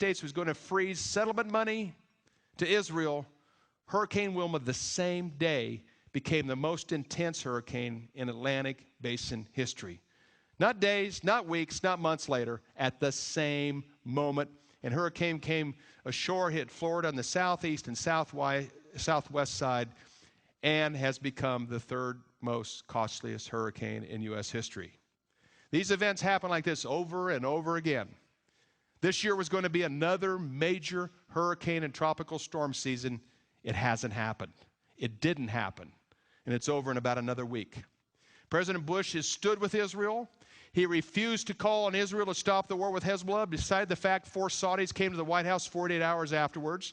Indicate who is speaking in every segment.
Speaker 1: States was going to freeze settlement money to Israel, Hurricane Wilma the same day became the most intense hurricane in Atlantic Basin history. Not days, not weeks, not months later, at the same moment. And hurricane came ashore, hit Florida on the southeast and southwest side, and has become the third most costliest hurricane in U.S. history. These events happen like this over and over again. This year was going to be another major hurricane and tropical storm season. It hasn't happened. It didn't happen. And it's over in about another week. President Bush has stood with Israel. He refused to call on Israel to stop the war with Hezbollah, beside the fact 4 Saudis came to the White House 48 hours afterwards.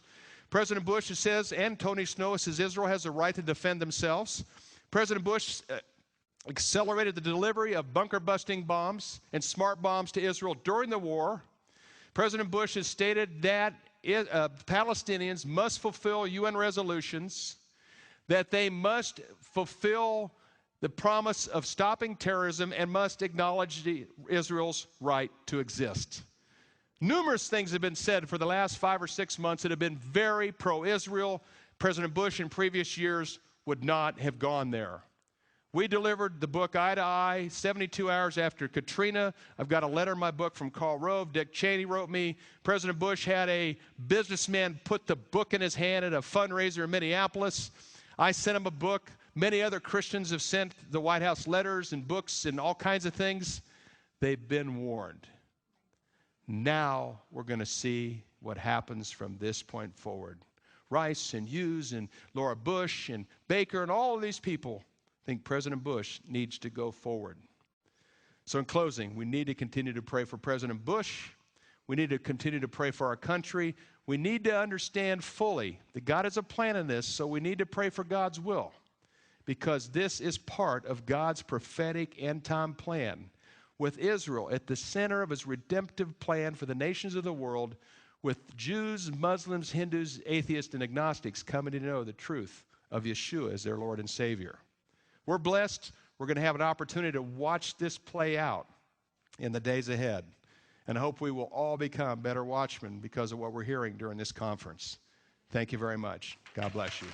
Speaker 1: President Bush says, and Tony Snow says, Israel has the right to defend themselves. President Bush accelerated the delivery of bunker-busting bombs and smart bombs to Israel during the war. President Bush has stated that Palestinians must fulfill UN resolutions, that they must fulfill the promise of stopping terrorism, and must acknowledge Israel's right to exist. Numerous things have been said for the last 5 or 6 months that have been very pro-Israel. President Bush in previous years would not have gone there. We delivered the book Eye to Eye 72 hours after Katrina. I've got a letter in my book from Karl Rove. Dick Cheney wrote me. President Bush had a businessman put the book in his hand at a fundraiser in Minneapolis. I sent him a book. Many other Christians have sent the White House letters and books and all kinds of things. They've been warned. Now we're going to see what happens from this point forward. Rice and Hughes and Laura Bush and Baker and all of these people think President Bush needs to go forward. So in closing, we need to continue to pray for President Bush. We need to continue to pray for our country. We need to understand fully that God has a plan in this, so we need to pray for God's will, because this is part of God's prophetic end-time plan, with Israel at the center of his redemptive plan for the nations of the world, with Jews, Muslims, Hindus, atheists, and agnostics coming to know the truth of Yeshua as their Lord and Savior. We're blessed. We're going to have an opportunity to watch this play out in the days ahead. And I hope we will all become better watchmen because of what we're hearing during this conference. Thank you very much. God bless you.